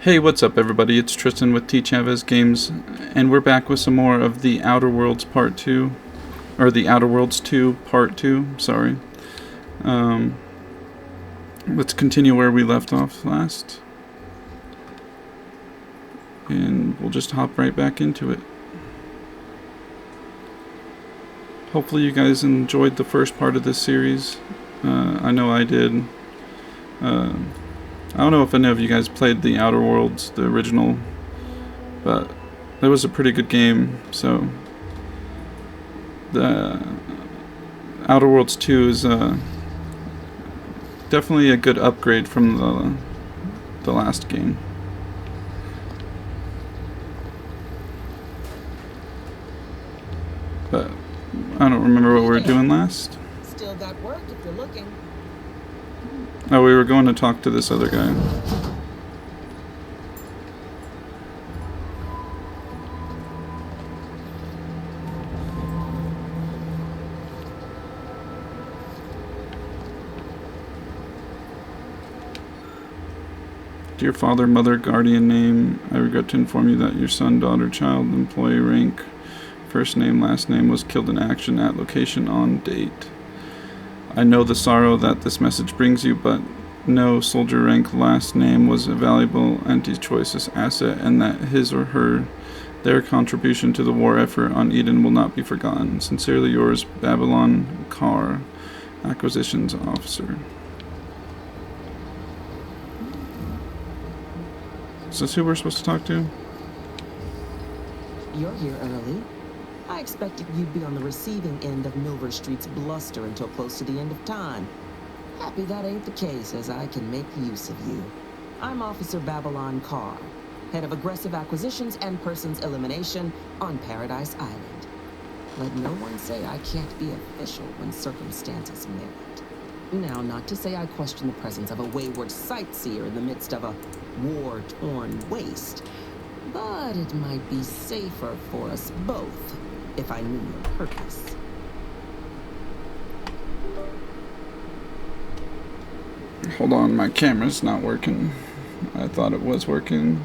Hey, what's up, everybody? It's Tristan with T. Chavez Games, and we're back with some more of the Outer Worlds Part 2, or the Outer Worlds 2 Part 2, sorry. Let's continue where we left off last, and we'll just hop right back into it. Hopefully you guys enjoyed the first part of this series. I know I did. I don't know if any of you guys played the Outer Worlds, the original, but that was a pretty good game. So the Outer Worlds 2 is definitely a good upgrade from the last game. But I don't remember what we were doing last. Still got work if you're looking. Oh, we were going to talk to this other guy. Dear father, mother, guardian name, I regret to inform you that your son, daughter, child, employee, rank, first name, last name was killed in action at location on date. I know the sorrow that this message brings you, but no soldier rank last name was a valuable anti-choices asset, and that his or her their contribution to the war effort on Eden will not be forgotten. Sincerely yours, Babylon Carr, Acquisitions Officer. Is this who we're supposed to talk to? You're here early. I expected you'd be on the receiving end of Milver Street's bluster until close to the end of time. Happy that ain't the case, as I can make use of you. I'm Officer Babylon Carr, head of aggressive acquisitions and persons elimination on Paradise Island. Let no one say I can't be official when circumstances merit. Now, not to say I question the presence of a wayward sightseer in the midst of a war-torn waste, but it might be safer for us both if I knew your purpose. Hold on, my camera's not working. I thought it was working.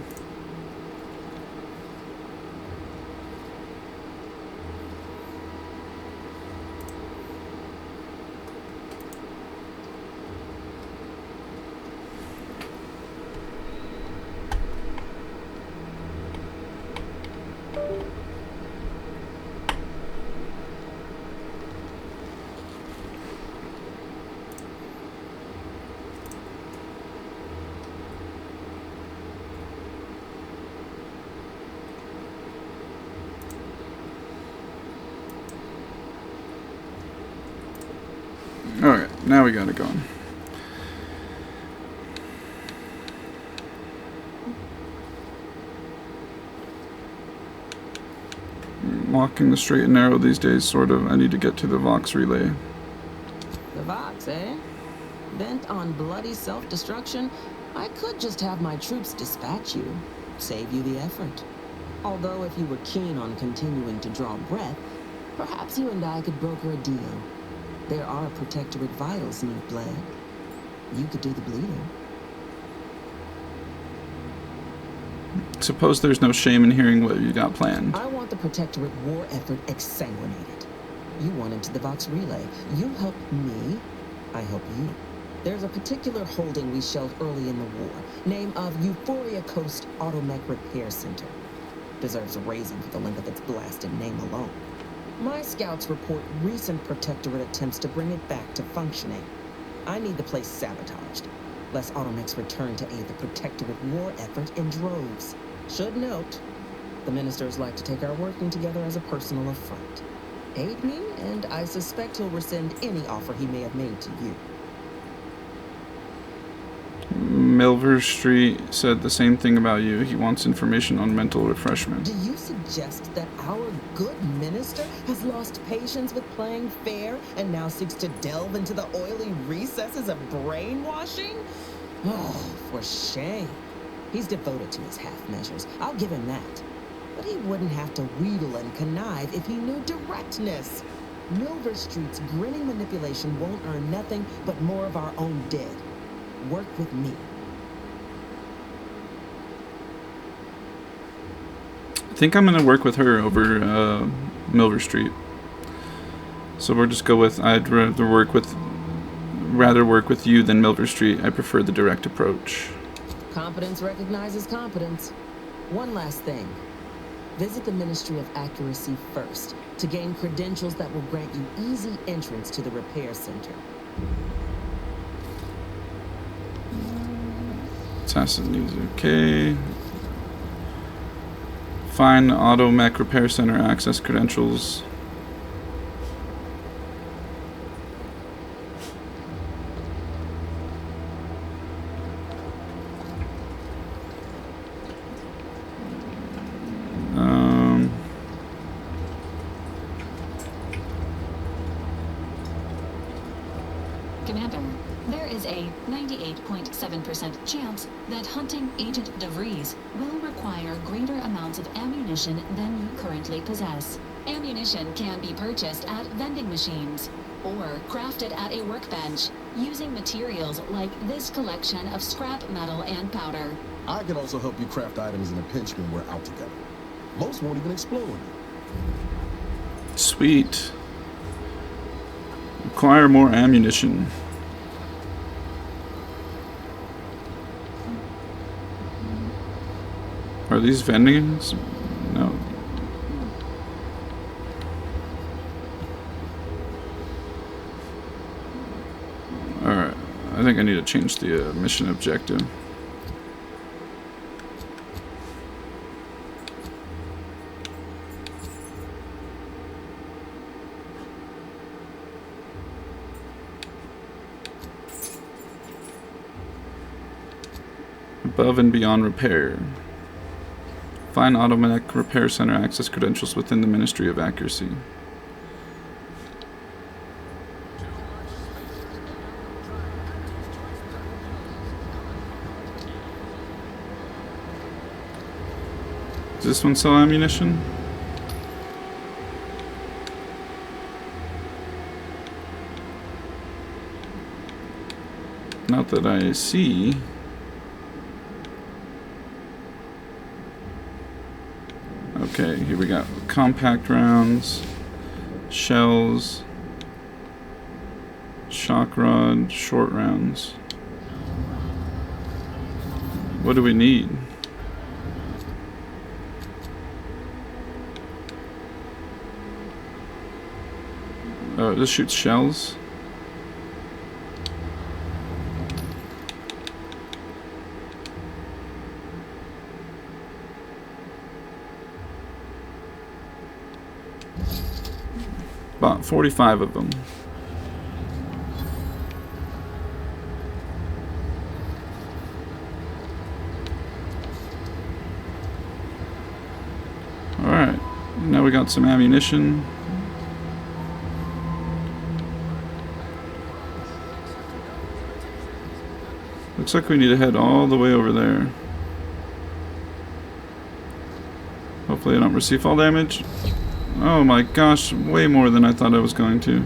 Alright, now we got it going. Walking the straight and narrow these days, sort of. I need to get to the Vox relay. The Vox, eh? Bent on bloody self-destruction, I could just have my troops dispatch you, save you the effort. Although if you were keen on continuing to draw breath, perhaps you and I could broker a deal. There are Protectorate vitals need bled. You could do the bleeding. Suppose there's no shame in hearing what you got planned. I want the Protectorate war effort exsanguinated. You want into the Vox relay. You help me, I help you. There's a particular holding we shelled early in the war, name of Euphoria Coast Automech Repair Center. Deserves a raising for the length of its blasted name alone. My scouts report recent Protectorate attempts to bring it back to functioning. I need the place sabotaged, lest Automechs return to aid the Protectorate war effort in droves. Should note, the ministers like to take our working together as a personal affront. Aid me, and I suspect he'll rescind any offer he may have made to you. Milver Street said the same thing about you. He wants information on mental refreshment. Do you suggest that our good minister has lost patience with playing fair and now seeks to delve into the oily recesses of brainwashing? Oh, for shame. He's devoted to his half-measures. I'll give him that. But he wouldn't have to wheedle and connive if he knew directness. Milver Street's grinning manipulation won't earn nothing but more of our own dead. Work with me. think I'm gonna work with her over Milver Street. So we'll just go with I'd rather work with you than Milver Street. I prefer the direct approach. Competence recognizes competence. One last thing. Visit the Ministry of Accuracy first to gain credentials that will grant you easy entrance to the repair center. Tacit needs okay. Find Auto Mech Repair Center access credentials. Commander, there is a 98.7% chance that hunting Agent DeVries will require greater amounts of ammunition than you currently possess. Ammunition can be purchased at vending machines or crafted at a workbench using materials like this collection of scrap metal and powder. I can also help you craft items in a pinch when we're out together. Most won't even explode. Sweet. Acquire more ammunition. Are these vendings? No. Alright. I think I need to change the mission objective. Above and beyond repair. Find Automatic Repair Center access credentials within the Ministry of Accuracy. Does this one sell ammunition? Not that I see. Okay, here we got compact rounds, shells, shock rod, short rounds. What do we need? Oh, this shoots shells? About 45 of them. Alright, now we got some ammunition. Looks like we need to head all the way over there. Hopefully I don't receive fall damage. Oh my gosh, way more than I thought I was going to.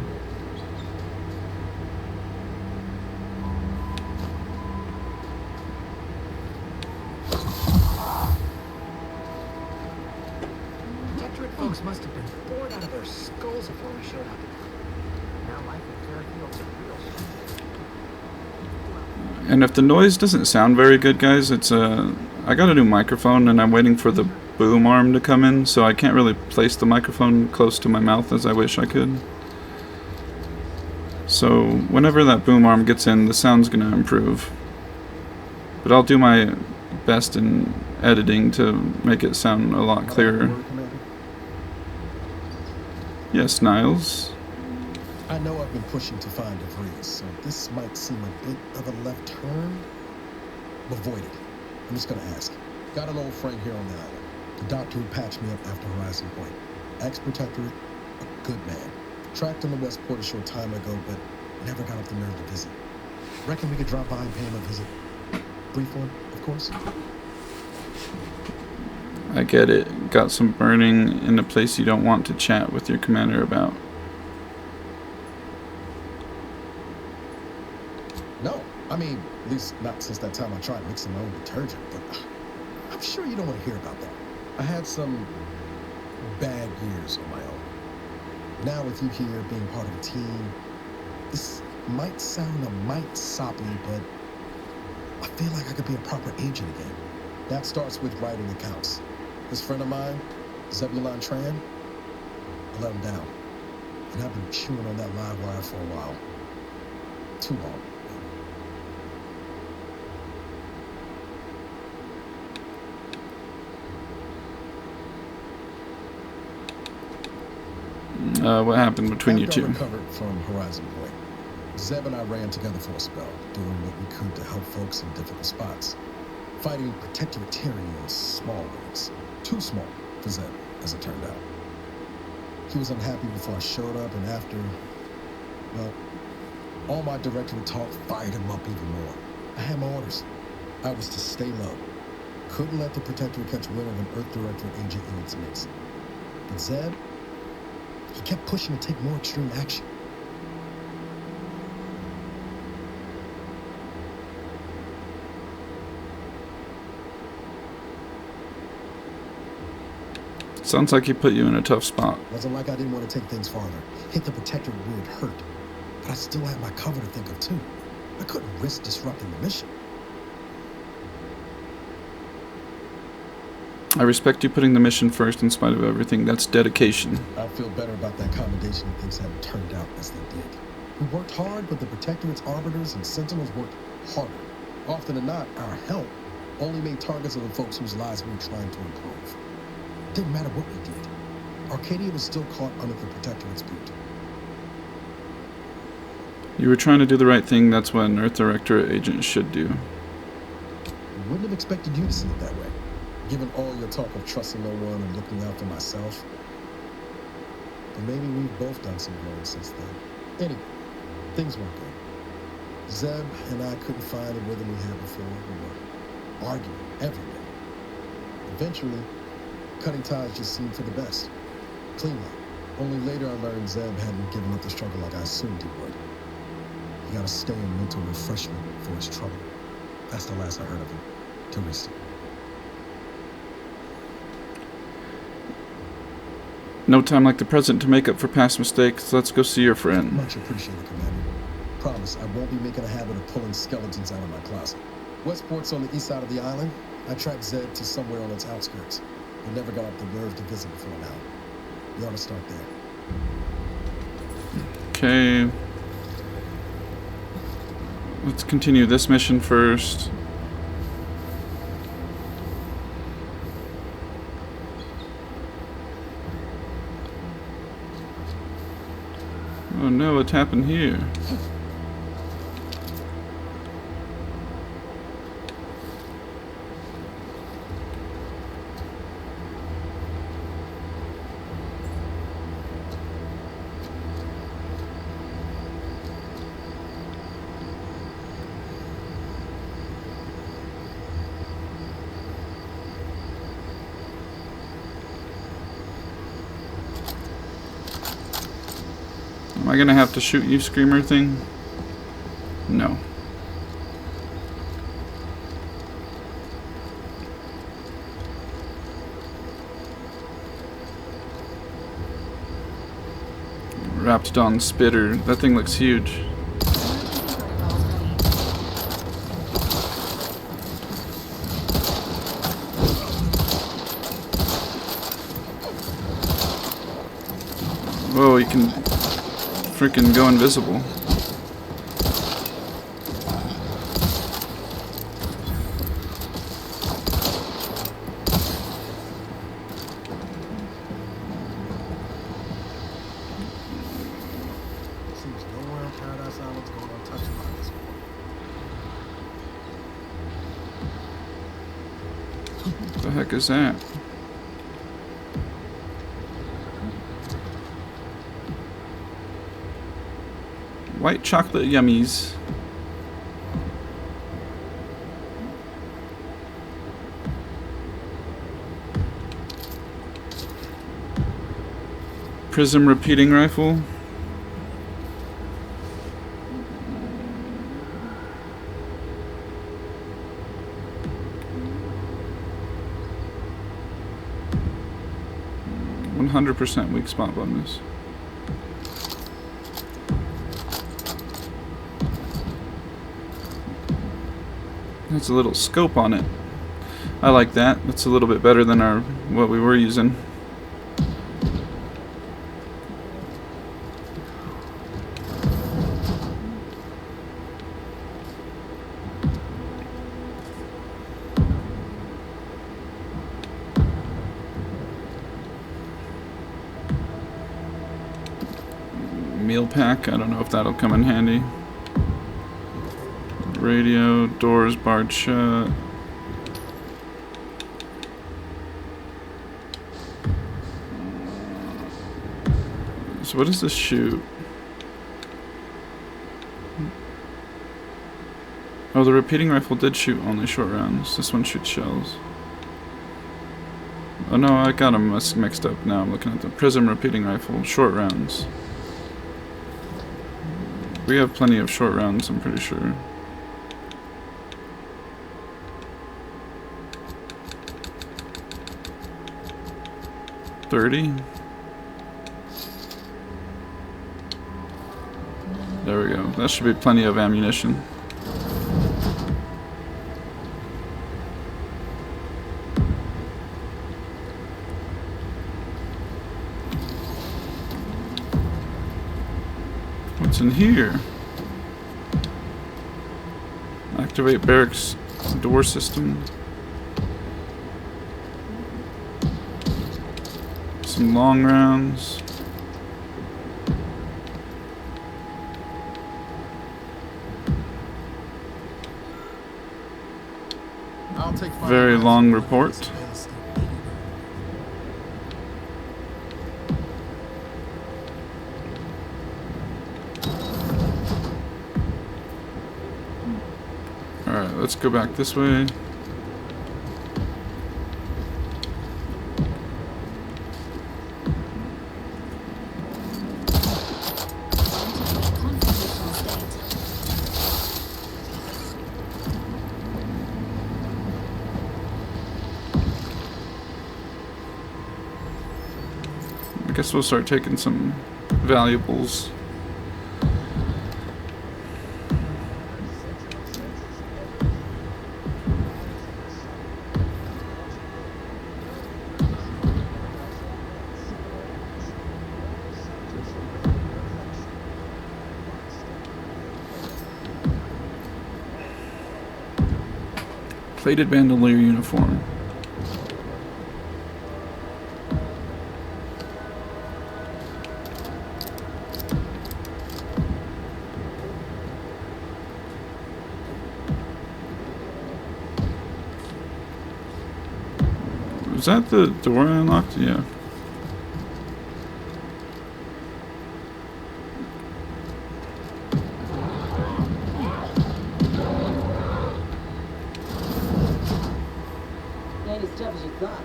Tetrate folks must have been bored out of their skulls before we showed up. Now life in Fairfield's a real shame. And if the noise doesn't sound very good, guys, it's I got a new microphone and I'm waiting for the boom arm to come in, so I can't really place the microphone close to my mouth as I wish I could. So whenever that boom arm gets in, the sound's gonna improve. But I'll do my best in editing to make it sound a lot clearer. Yes, Niles. I know I've been pushing to find DeVries, so this might seem a bit of a left turn. But avoid it. I'm just gonna ask. Got an old friend here on the island. The doctor who patched me up after Horizon Point. Ex-protectorate, a good man. Tracked on the Westport a short time ago, but never got up the nerve to visit. Reckon we could drop by and pay him a visit. Brief one, of course. I get it. Got some burning in a place you don't want to chat with your commander about. No, I mean, at least not since that time I tried mixing my own detergent, but I'm sure you don't want to hear about that. I had some bad years on my own. Now with you here being part of a team, this might sound a mite soppy, but I feel like I could be a proper agent again. That starts with writing accounts. This friend of mine, Zebulon Tran, I let him down. And I've been chewing on that live wire for a while. Too long. What happened between you After I two? recovered from Horizon Point, Zeb and I ran together for a spell, doing what we could to help folks in difficult spots. Fighting Protectoritarian small ways. Too small for Zeb, as it turned out. He was unhappy before I showed up, and after, well, all my directorate talk fired him up even more. I had my orders. I was to stay low. Couldn't let the Protectorate catch wind of an Earth Directorate agent in its midst. But Zeb, he kept pushing to take more extreme action. Sounds like he put you in a tough spot. Wasn't like I didn't want to take things farther. Hit the Protectorate where it hurt. But I still had my cover to think of too. I couldn't risk disrupting the mission. I respect you putting the mission first in spite of everything. That's dedication. I feel better about that commendation if things haven't turned out as they did. We worked hard, but the Protectorate's arbiters and sentinels worked harder. Often than not, our help only made targets of the folks whose lives we were trying to improve. Didn't matter what we did. Arcadia was still caught under the Protectorate's boot. You were trying to do the right thing. That's what an Earth Directorate agent should do. I wouldn't have expected you to see it that way, given all your talk of trusting no one and looking out for myself. But maybe we've both done some growing since then. Anyway, things weren't good. Zeb and I couldn't find the rhythm we had before. We were arguing every day. Eventually, cutting ties just seemed for the best. Clean up. Only later I learned Zeb hadn't given up the struggle like I assumed he would. He got to stay in mental refreshment for his trouble. That's the last I heard of him. Till recently. No time like the present to make up for past mistakes. Let's go see your friend. Much appreciated, Commander. Promise, I won't be making a habit of pulling skeletons out of my closet. Westport's on the east side of the island. I tracked Zeb to somewhere on its outskirts. He never got up the nerve to visit before now. You ought to start there. Okay. Let's continue this mission first. Oh no, what's happened here? Am I gonna have to shoot you, Screamer thing? No. Raptidon Spitter. That thing looks huge. Whoa, you can freaking go invisible. Seems nowhere on Paradise Island's going untouched by this one. What the heck is that? White chocolate yummies. Prism repeating rifle. 100% weak spot bonus. There's a little scope on it. I like that. That's a little bit better than what we were using. Meal pack, I don't know if that'll come in handy. Radio, doors barred shut. So what does this shoot? Oh, the repeating rifle did shoot only short rounds. This one shoots shells. Oh no, I got them mixed up now. I'm looking at the Prism repeating rifle, short rounds. We have plenty of short rounds, I'm pretty sure. .30. There we go. That should be plenty of ammunition. What's in here? Activate barracks door system. Some long rounds. I'll take Very long report. Alright, let's go back this way. I guess we'll start taking some valuables. Plated bandolier uniform. Was that the door I unlocked? Yeah. Ain't as tough as you thought.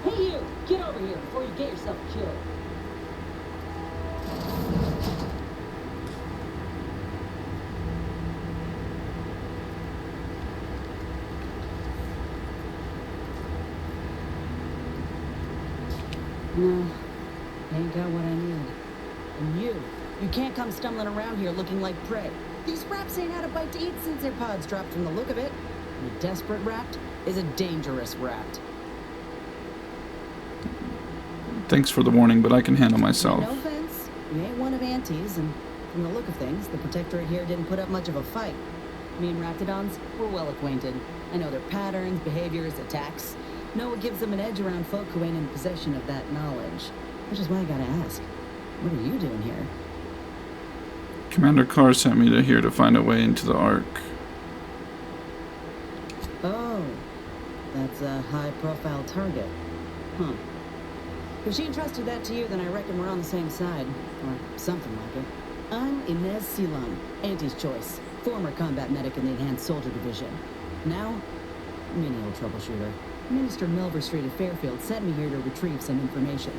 Hey you! Get over here before you get yourself killed. No, ain't got what I need. And you can't come stumbling around here looking like prey. These raps ain't had a bite to eat since their pods dropped from the look of it. And a desperate rat is a dangerous rat. Thanks for the warning, but I can handle myself. No offense, you ain't one of Auntie's, and from the look of things, the Protectorate here didn't put up much of a fight. Me and Raptidons, we're well acquainted. I know their patterns, behaviors, attacks. Know what gives them an edge around folk who ain't in possession of that knowledge. Which is why I gotta ask, what are you doing here? Commander Carr sent me to here to find a way into the Ark. Oh, that's a high-profile target. Huh. If she entrusted that to you, then I reckon we're on the same side. Or something like it. I'm Inez Silan, Auntie's choice. Former combat medic in the Enhanced Soldier Division. Now, menial troubleshooter. Minister Milverstreet of Fairfield sent me here to retrieve some information.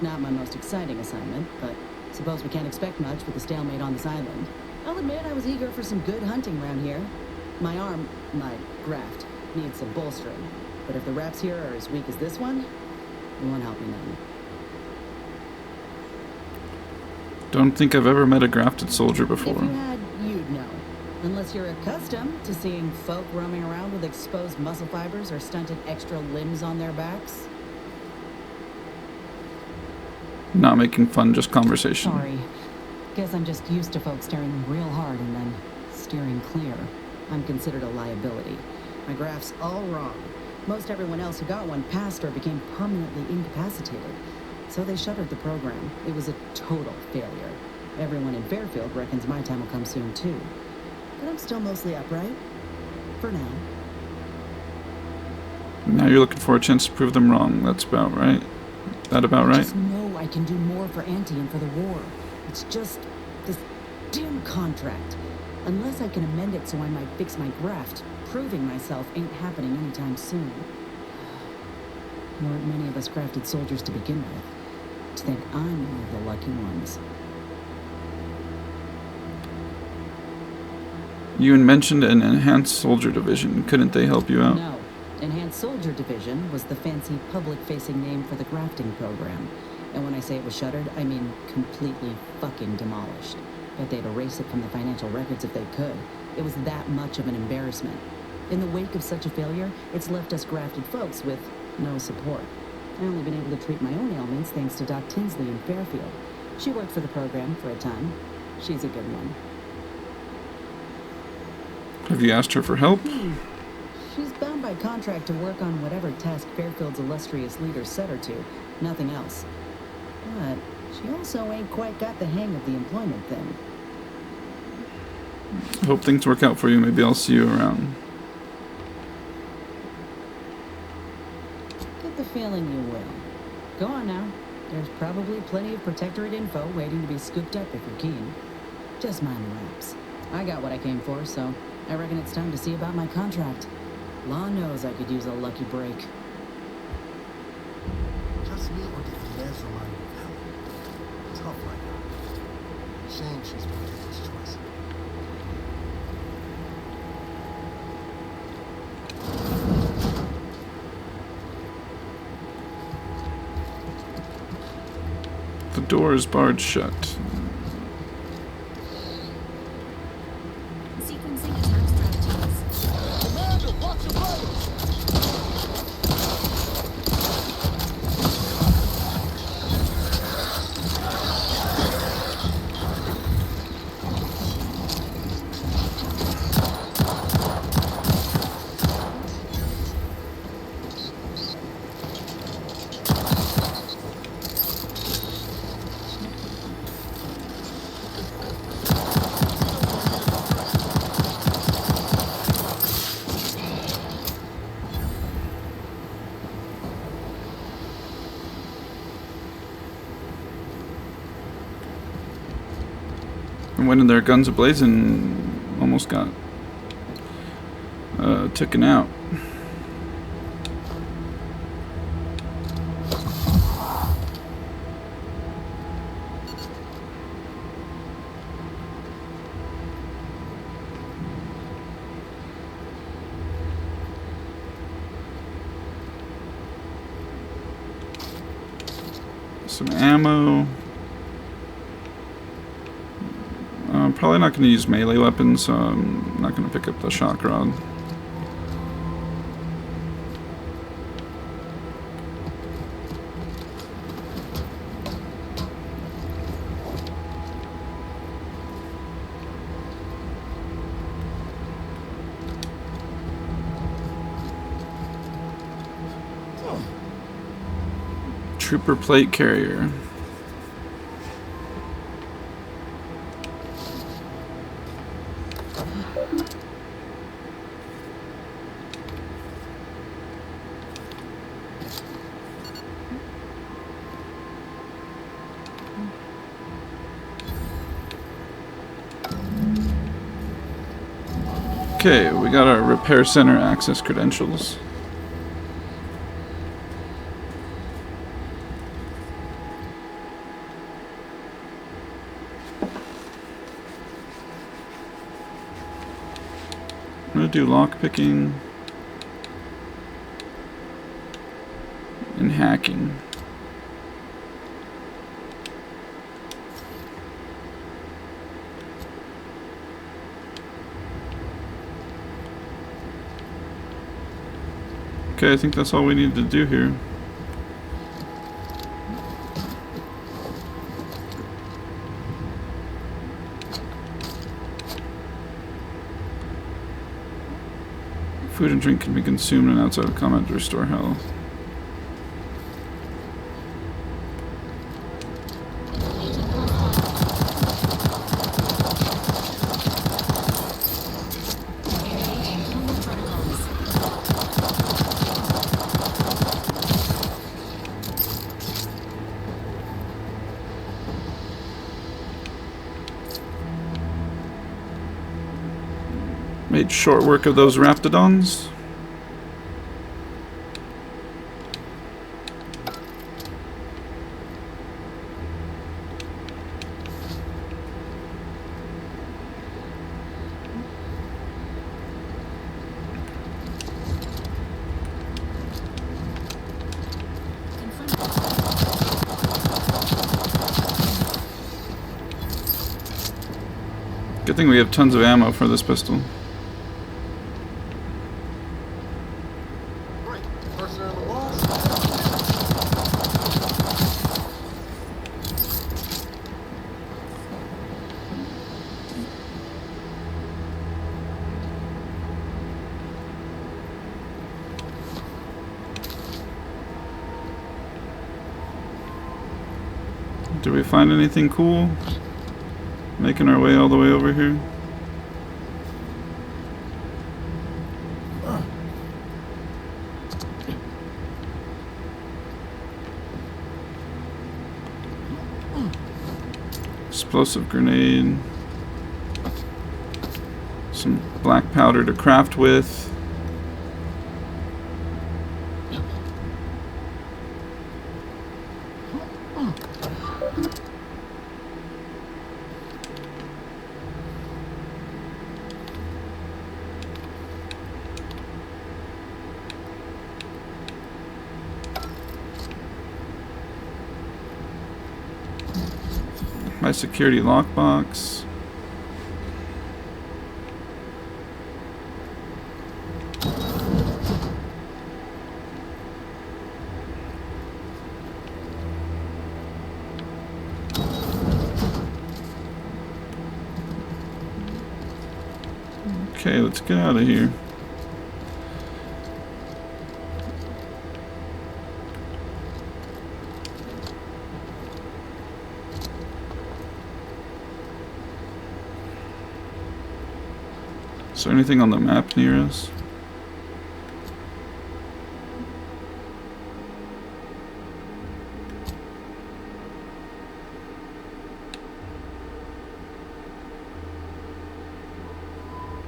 Not my most exciting assignment, but suppose we can't expect much with the stalemate on this island. I'll admit I was eager for some good hunting around here. My arm, my graft, needs some bolstering. But if the raps here are as weak as this one, You won't help me none. Don't think I've ever met a grafted soldier If before. you had, you'd know. Unless you're accustomed to seeing folk roaming around with exposed muscle fibers or stunted extra limbs on their backs. Not making fun, just conversation. Sorry. Guess I'm just used to folks staring real hard and then steering clear. I'm considered a liability. My graph's all wrong. Most everyone else who got one passed or became permanently incapacitated. So they shuttered the program. It was a total failure. Everyone in Fairfield reckons my time will come soon too. But I'm still mostly upright. For now. Now you're looking for a chance to prove them wrong. That's about right. That about I right? just know I can do more for Auntie and for the war. It's just this damn contract. Unless I can amend it so I might fix my graft, proving myself ain't happening anytime soon. There weren't many of us grafted soldiers to begin with. To think I'm one of the lucky ones. You mentioned an enhanced soldier division. Couldn't they help you out? No. Enhanced Soldier Division was the fancy public-facing name for the grafting program. And when I say it was shuttered, I mean completely fucking demolished. Bet they'd erase it from the financial records if they could. It was that much of an embarrassment. In the wake of such a failure, it's left us grafted folks with no support. I've only been able to treat my own ailments thanks to Doc Tinsley in Fairfield. She worked for the program for a time. She's a good one. Have you asked her for help? She's bound by contract to work on whatever task Fairfield's illustrious leader set her to. Nothing else. But she also ain't quite got the hang of the employment thing. I hope things work out for you. Maybe I'll see you around. Get the feeling you will. Go on now. There's probably plenty of Protectorate info waiting to be scooped up if you're keen. Just mind the raps. I got what I came for, so I reckon it's time to see about my contract. Law knows I could use a lucky break. Just me or did Les remind you of Helen? Tough like her. Shame she's made this choice. The door is barred shut. Sequencing attack strategies. Commander, watch your back! And went in there guns ablazing, almost got taken out. Some ammo. I'm probably not going to use melee weapons, so I'm not going to pick up the shock rod. Trooper plate carrier. Okay, we got our repair center access credentials. I'm gonna do lock picking and hacking. Okay, I think that's all we need to do here. Food and drink can be consumed and outside of combat to restore health. Made short work of those raptidons. Good thing we have tons of ammo for this pistol. Right, person on the wall. Did we find anything cool? Making our way all the way over here. Explosive grenade. Some black powder to craft with. My security lockbox. Okay, let's get out of here. Is there anything on the map near us?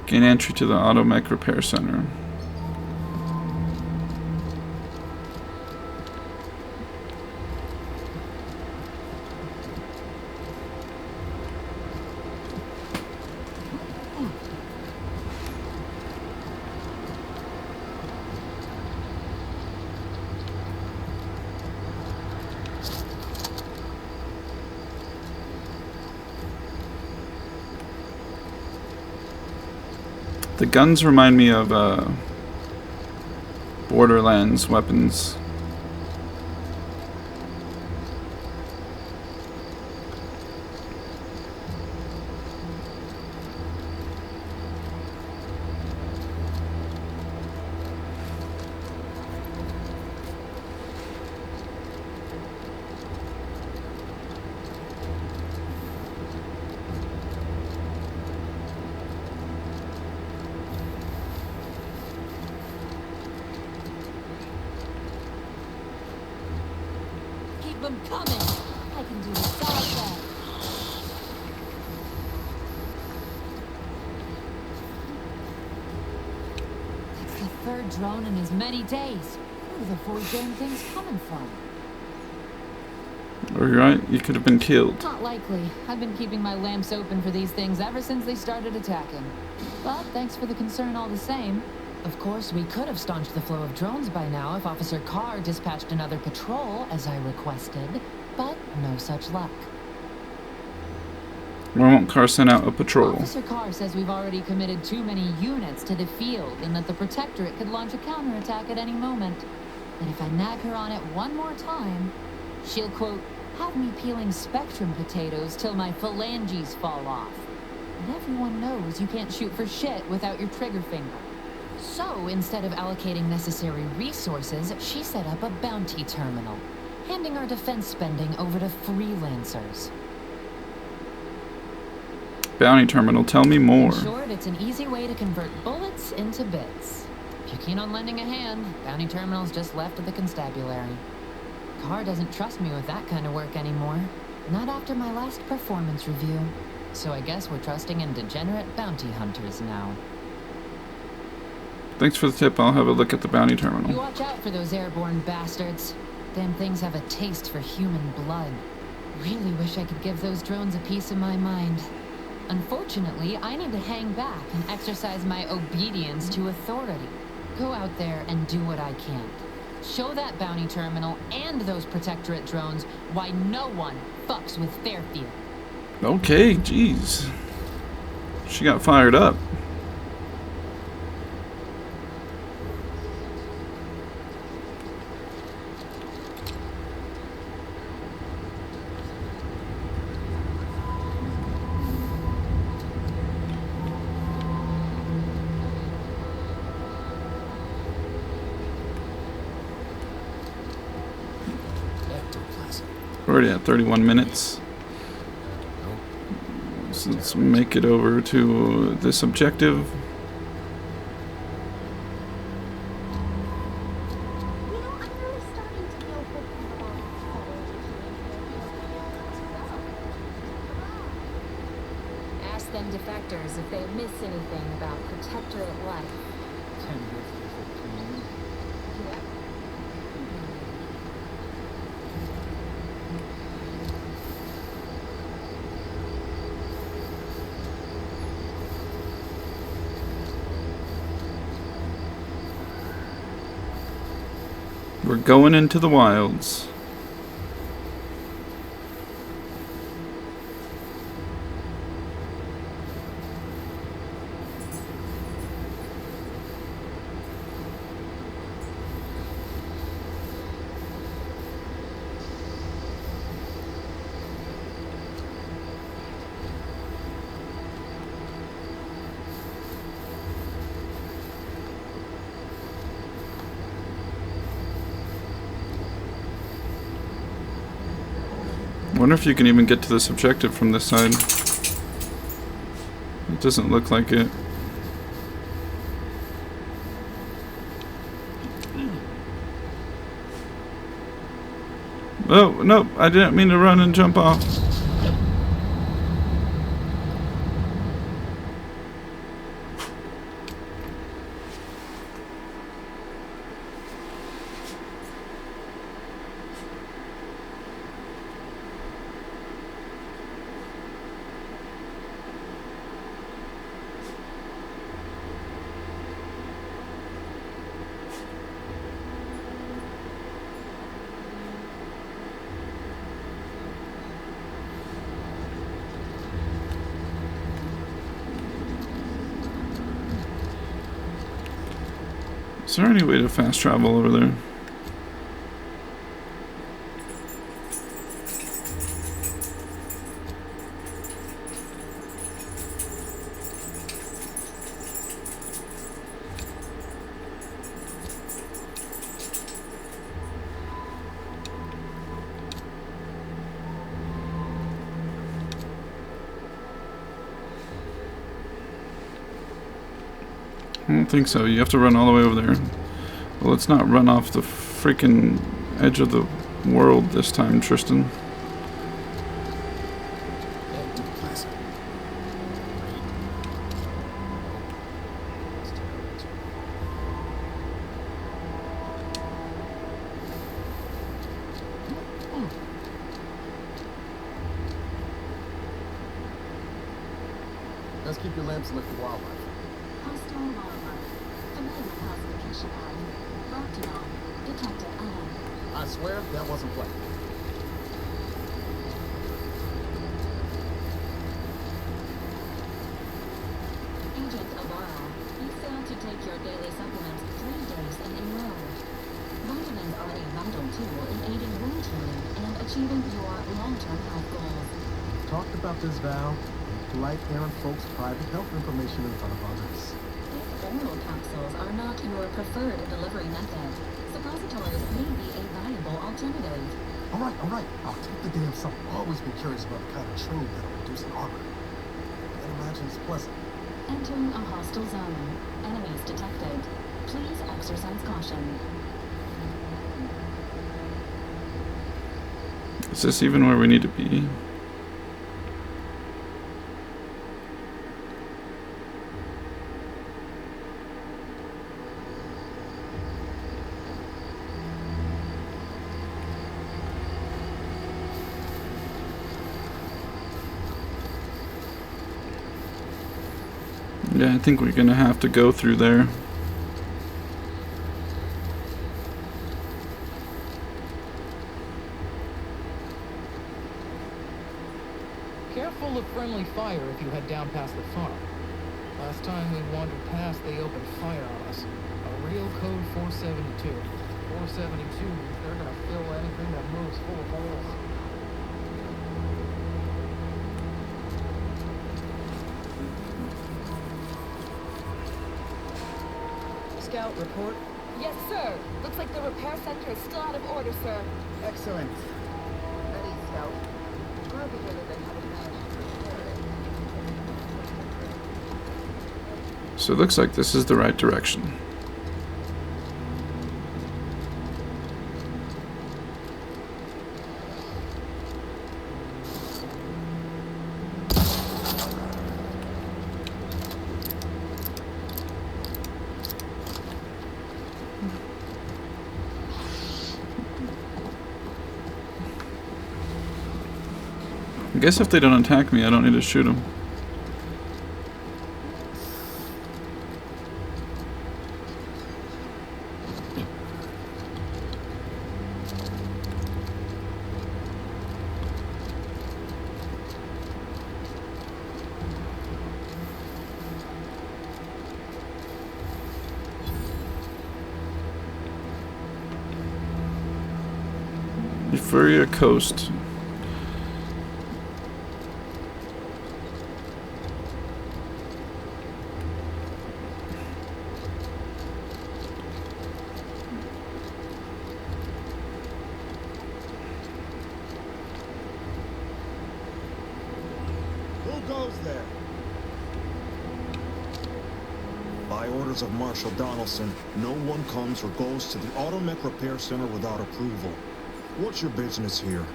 Gain entry to the Automech Repair Center. The guns remind me of Borderlands weapons. Keep them coming. I can do without that. It's the third drone in as many days. Where do the 4 damn things coming from? Are you right? You could have been killed. Not likely. I've been keeping my lamps open for these things ever since they started attacking. But thanks for the concern all the same. Of course, we could have staunched the flow of drones by now if Officer Carr dispatched another patrol, as I requested. But no such luck. Why won't Carr send out a patrol? Officer Carr says we've already committed too many units to the field and that the Protectorate could launch a counterattack at any moment. And if I nag her on it one more time, she'll, quote, have me peeling Spectrum potatoes till my phalanges fall off. And everyone knows you can't shoot for shit without your trigger finger. So, instead of allocating necessary resources, she set up a bounty terminal, handing our defense spending over to freelancers. Bounty terminal, tell me more. In short, it's an easy way to convert bullets into bits. If you're keen on lending a hand, bounty terminal's just left of the constabulary. Carr doesn't trust me with that kind of work anymore. Not after my last performance review. So I guess we're trusting in degenerate bounty hunters now. Thanks for the tip. I'll have a look at the bounty You terminal. watch out for those airborne bastards. Damn things have a taste for human blood. Really wish I could give those drones a piece of my mind. Unfortunately, I need to hang back and exercise my obedience to authority. Go out there and do what I can. Show that bounty terminal and those Protectorate drones why no one fucks with Fairfield. Okay, jeez. She got fired up. We're already at 31 minutes. So let's make it over to this objective. You know, I'm really starting to feel hopeful about Ask them defectors if they miss anything about Protectorate life. We're going into the wilds. I wonder if you can even get to this objective from this side. It doesn't look like it. Oh, no, I didn't mean to run and jump off. Is there any way to fast travel over there? I don't think so. You have to run all the way over there. Well, let's not run off the freaking edge of the world this time, Tristan. Let's keep your lamps lit for wildlife. Hostile wildlife. Familiar classification pattern. Locked on. Detected alone. I swear that wasn't play. achieving your long-term health goals. Talked about this, Val. Like airing folks' private health information in front of others. If oral capsules are not your preferred delivery method, suppositories may be a viable alternative. All right. I'll take the damn something. Always been curious about the kind of trove that'll reduce an armor. I imagine it's pleasant. Entering a hostile zone. Enemies detected. Please exercise caution. Is this even where we need to be? Yeah, I think we're gonna have to go through there. Careful of friendly fire if you head down past the farm. Last time we wandered past, they opened fire on us. A real code 472. 472, they're gonna fill anything that moves full of holes. Scout, report. Yes, sir. Looks like the repair center is still out of order, sir. Excellent. Ready, Scout. Grab together they haven't managed to repair it. So it looks like this is the right direction. I guess if they don't attack me, I don't need to shoot them. Euphoria Coast. By orders of Marshal Donaldson, no one comes or goes to the Automech Repair Center without approval. What's your business here?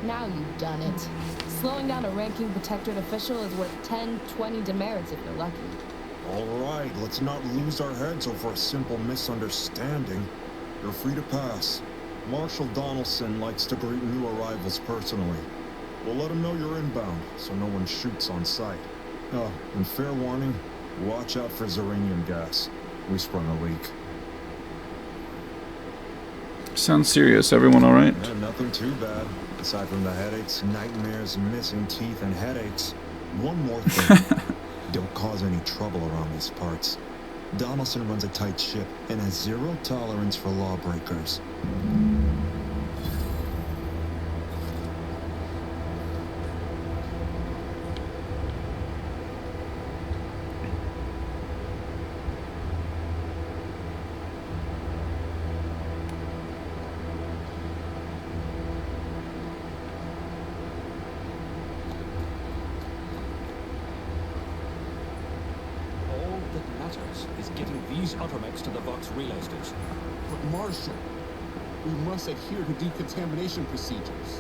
Now you've done it. Slowing down a ranking protectorate official is worth 10, 20 demerits if you're lucky. All right, let's not lose our heads over a simple misunderstanding. You're free to pass. Marshal Donaldson likes to greet new arrivals personally. We'll let him know you're inbound, so no one shoots on sight. Oh, and fair warning, watch out for Zeranium gas. We sprung a leak. Sounds serious. Everyone all right? Nothing too bad. Aside from the headaches, nightmares, missing teeth, and headaches. One more thing. Don't cause any trouble around these parts. Donaldson runs a tight ship and has zero tolerance for lawbreakers. Is getting these automechs to the Vox relay station. But Marshal, we must adhere to decontamination procedures.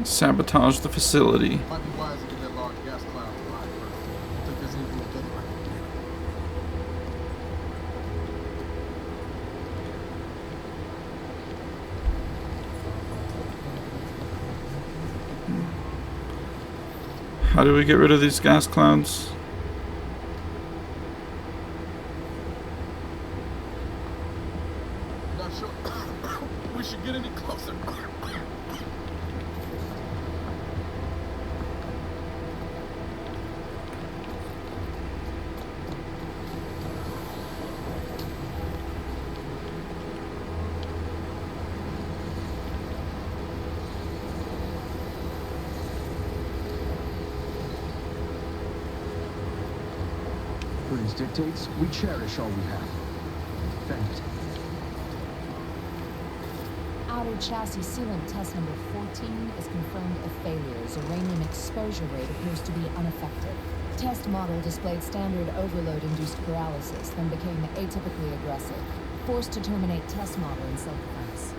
Sabotage the facility. Might be wise to get that large gas cloud alive first. I think there's anything to get right How do we get rid of these gas clouds? Not sure we should get any closer. science dictates, we cherish all we have. Thank you. Outer chassis sealant test number 14 is confirmed a failure. Uranium exposure rate appears to be unaffected. Test model displayed standard overload-induced paralysis, then became atypically aggressive. Forced to terminate test model in self-defense.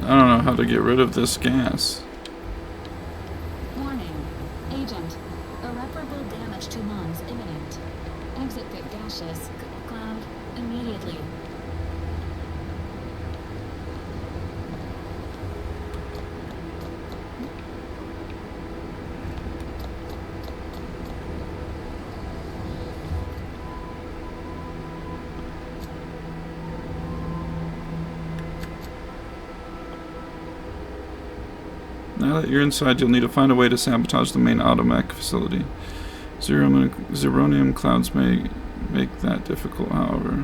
I don't know how to get rid of this gas. Warning. Agent. Irreparable damage to lungs imminent. Exit the gaseous cloud immediately. Now that you're inside, you'll need to find a way to sabotage the main automech facility. Zeronium clouds may make that difficult, however.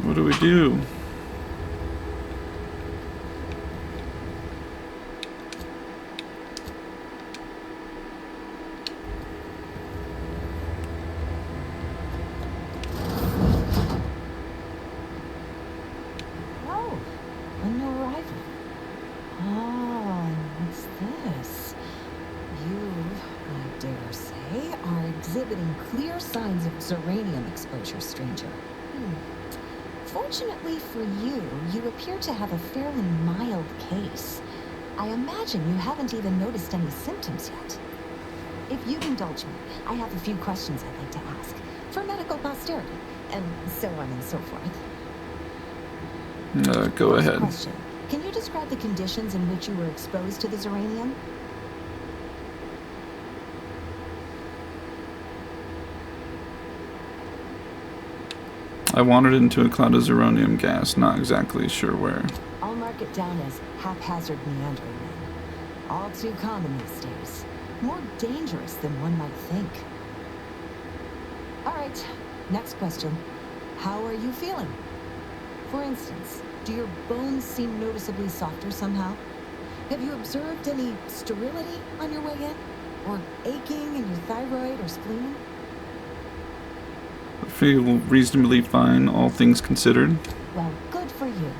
What do we do? Oh, a new arrival. Oh, what's this? You, I dare say, are exhibiting clear signs of zeranium exposure, stranger. Fortunately for you, you appear to have a fairly mild case. I imagine you haven't even noticed any symptoms yet. If you'd indulge me, I have a few questions I'd like to ask, for medical posterity, and so on and so forth. Go First ahead. question. Can you describe the conditions in which you were exposed to the zeranium? I wandered into a cloud of zeronium gas, not exactly sure where. I'll mark it down as haphazard meandering then. All too common these days. More dangerous than one might think. All right, next question. How are you feeling? For instance, do your bones seem noticeably softer somehow? Have you observed any sterility on your way in? Or aching in your thyroid or spleen? I feel reasonably fine, all things considered. Well, good for you.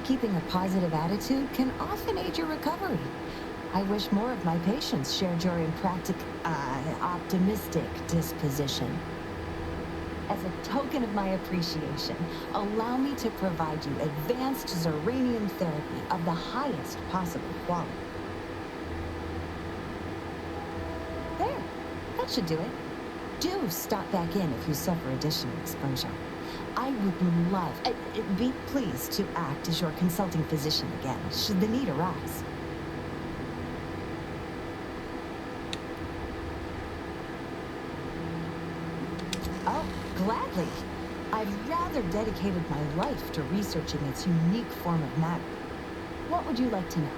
Keeping a positive attitude can often aid your recovery. I wish more of my patients shared your optimistic disposition. As a token of my appreciation, allow me to provide you advanced zeranium therapy of the highest possible quality. There, that should do it. Do stop back in if you suffer additional exposure. I would love, be pleased to act as your consulting physician again, should the need arise. Oh, gladly. I've rather dedicated my life to researching its unique form of matter. What would you like to know?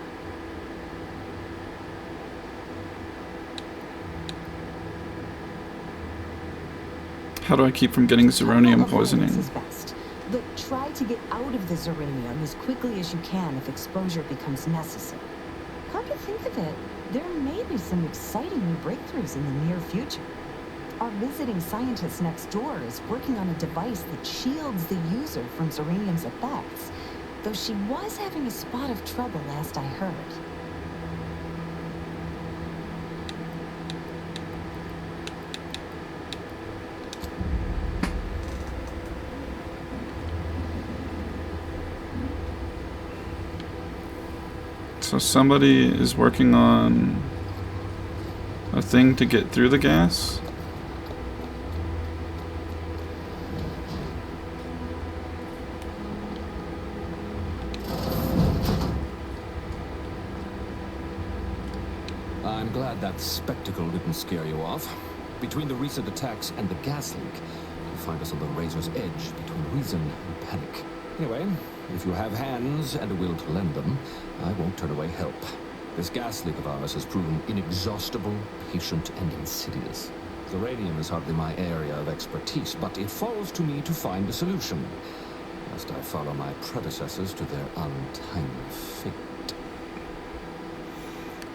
How do I keep from getting zeronium Avoidance poisoning? is best, but try to get out of the zeranium as quickly as you can if exposure becomes necessary. Come to think of it, there may be some exciting new breakthroughs in the near future. Our visiting scientist next door is working on a device that shields the user from zeranium's effects, though she was having a spot of trouble last I heard. So somebody is working on a thing to get through the gas? that spectacle didn't scare you off. Between the recent attacks and the gas leak, you find us on the razor's edge between reason and panic. Anyway, if you have hands and a will to lend them, I won't turn away help. This gas leak of ours has proven inexhaustible, patient, and insidious. Zeranium is hardly my area of expertise, but it falls to me to find a solution, lest I follow my predecessors to their untimely fate.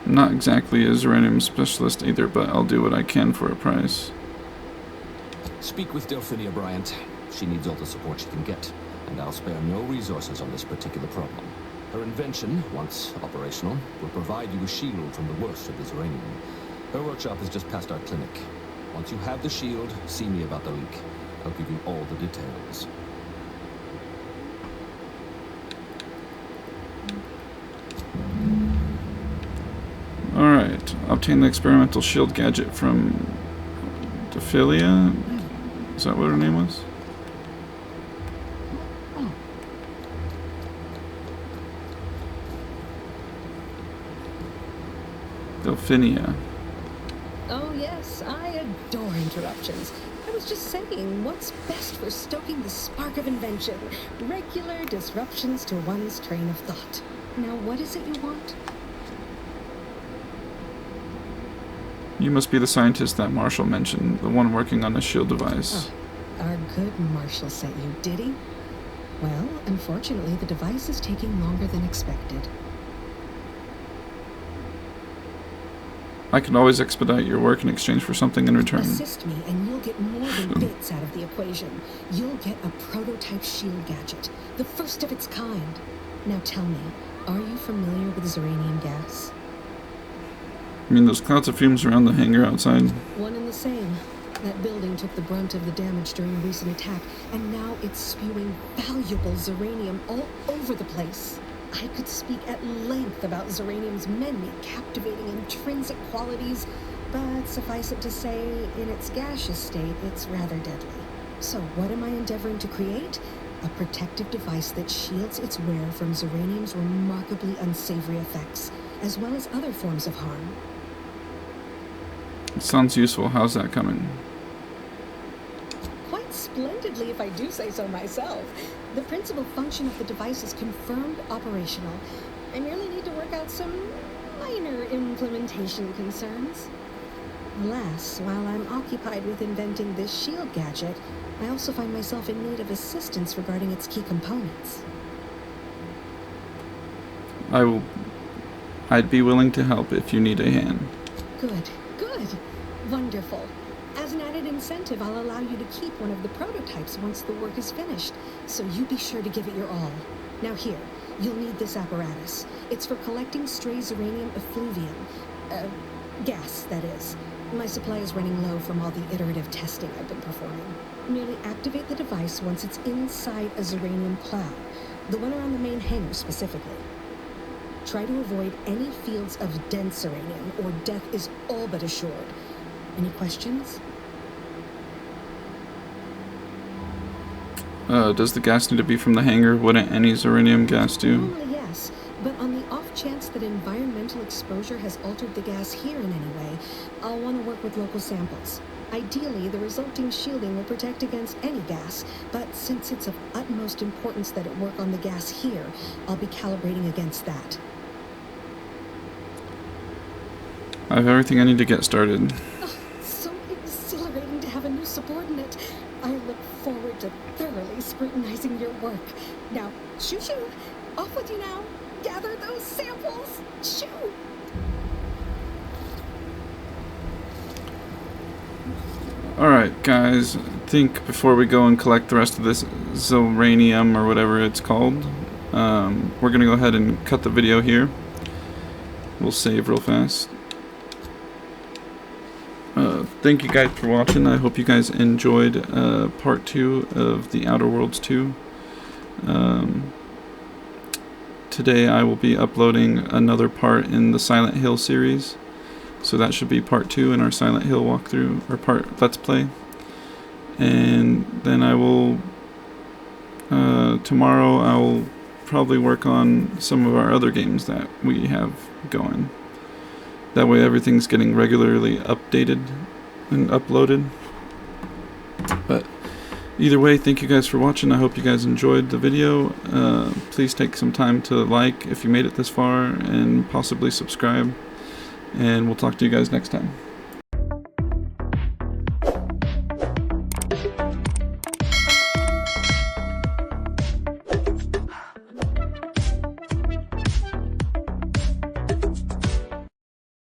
I'm not exactly a Zeranium specialist either, but I'll do what I can for a price. Speak with Delphinia Bryant. She needs all the support she can get, and I'll spare no resources on this particular problem. Her invention, once operational, will provide you a shield from the worst of the Zeranium. Her workshop is just past our clinic. Once you have the shield, see me about the leak. I'll give you all the details. Alright, obtain the experimental shield gadget from Delphinia. Is that what her name was? Delphinia. Oh yes, I adore interruptions. I was just saying, what's best for stoking the spark of invention? Regular disruptions to one's train of thought. Now, what is it you want? You must be the scientist that Marshall mentioned, the one working on the shield device. Oh, our good Marshall sent you, did he? Well, unfortunately, the device is taking longer than expected. I can always expedite your work in exchange for something in return. Assist me, and you'll get more than bits out of the equation. You'll get a prototype shield gadget, the first of its kind. Now tell me, are you familiar with Zeranium gas? I mean, those clouds of fumes around the hangar outside. One and the same. That building took the brunt of the damage during a recent attack, and now it's spewing valuable Zeranium all over the place. I could speak at length about Zeranium's many captivating intrinsic qualities, but suffice it to say, in its gaseous state, it's rather deadly. So what am I endeavoring to create? A protective device that shields its wearer from Zeranium's remarkably unsavory effects, as well as other forms of harm. It sounds useful. How's that coming? Quite splendidly, if I do say so myself. The principal function of the device is confirmed operational. I merely need to work out some minor implementation concerns. Alas, while I'm occupied with inventing this shield gadget, I also find myself in need of assistance regarding its key components. I'd be willing to help if you need a hand. Good. Wonderful. As an added incentive, I'll allow you to keep one of the prototypes once the work is finished, so you be sure to give it your all. Now here, you'll need this apparatus. It's for collecting stray Zeranium effluvium. Gas, that is. My supply is running low from all the iterative testing I've been performing. Merely activate the device once it's inside a Zeranium cloud, the one around the main hangar specifically. Try to avoid any fields of dense Zeranium, or death is all but assured. Any questions? Does the gas need to be from the hangar? Wouldn't any Zeranium gas do? Normally, yes, but on the off chance that environmental exposure has altered the gas here in any way, I'll want to work with local samples. Ideally, the resulting shielding will protect against any gas, but since it's of utmost importance that it work on the gas here, I'll be calibrating against that. I have everything I need to get started. Oh, so exhilarating to have a new subordinate. I look forward to thoroughly scrutinizing your work. Now, shoo! Off with you now! Gather those samples! Shoo! Alright, guys. I think before we go and collect the rest of this Zeranium, or whatever it's called, we're going to go ahead and cut the video here. We'll save real fast. Thank you guys for watching. I hope you guys enjoyed part 2 of The Outer Worlds 2. Today I will be uploading another part in the Silent Hill series. So that should be part 2 in our Silent Hill walkthrough, or part Let's Play. And then I will, tomorrow I will probably work on some of our other games that we have going. That way everything's getting regularly updated and uploaded. But either way, thank you guys for watching. I hope you guys enjoyed the video. Please take some time to like if you made it this far, and possibly subscribe. And we'll talk to you guys next time.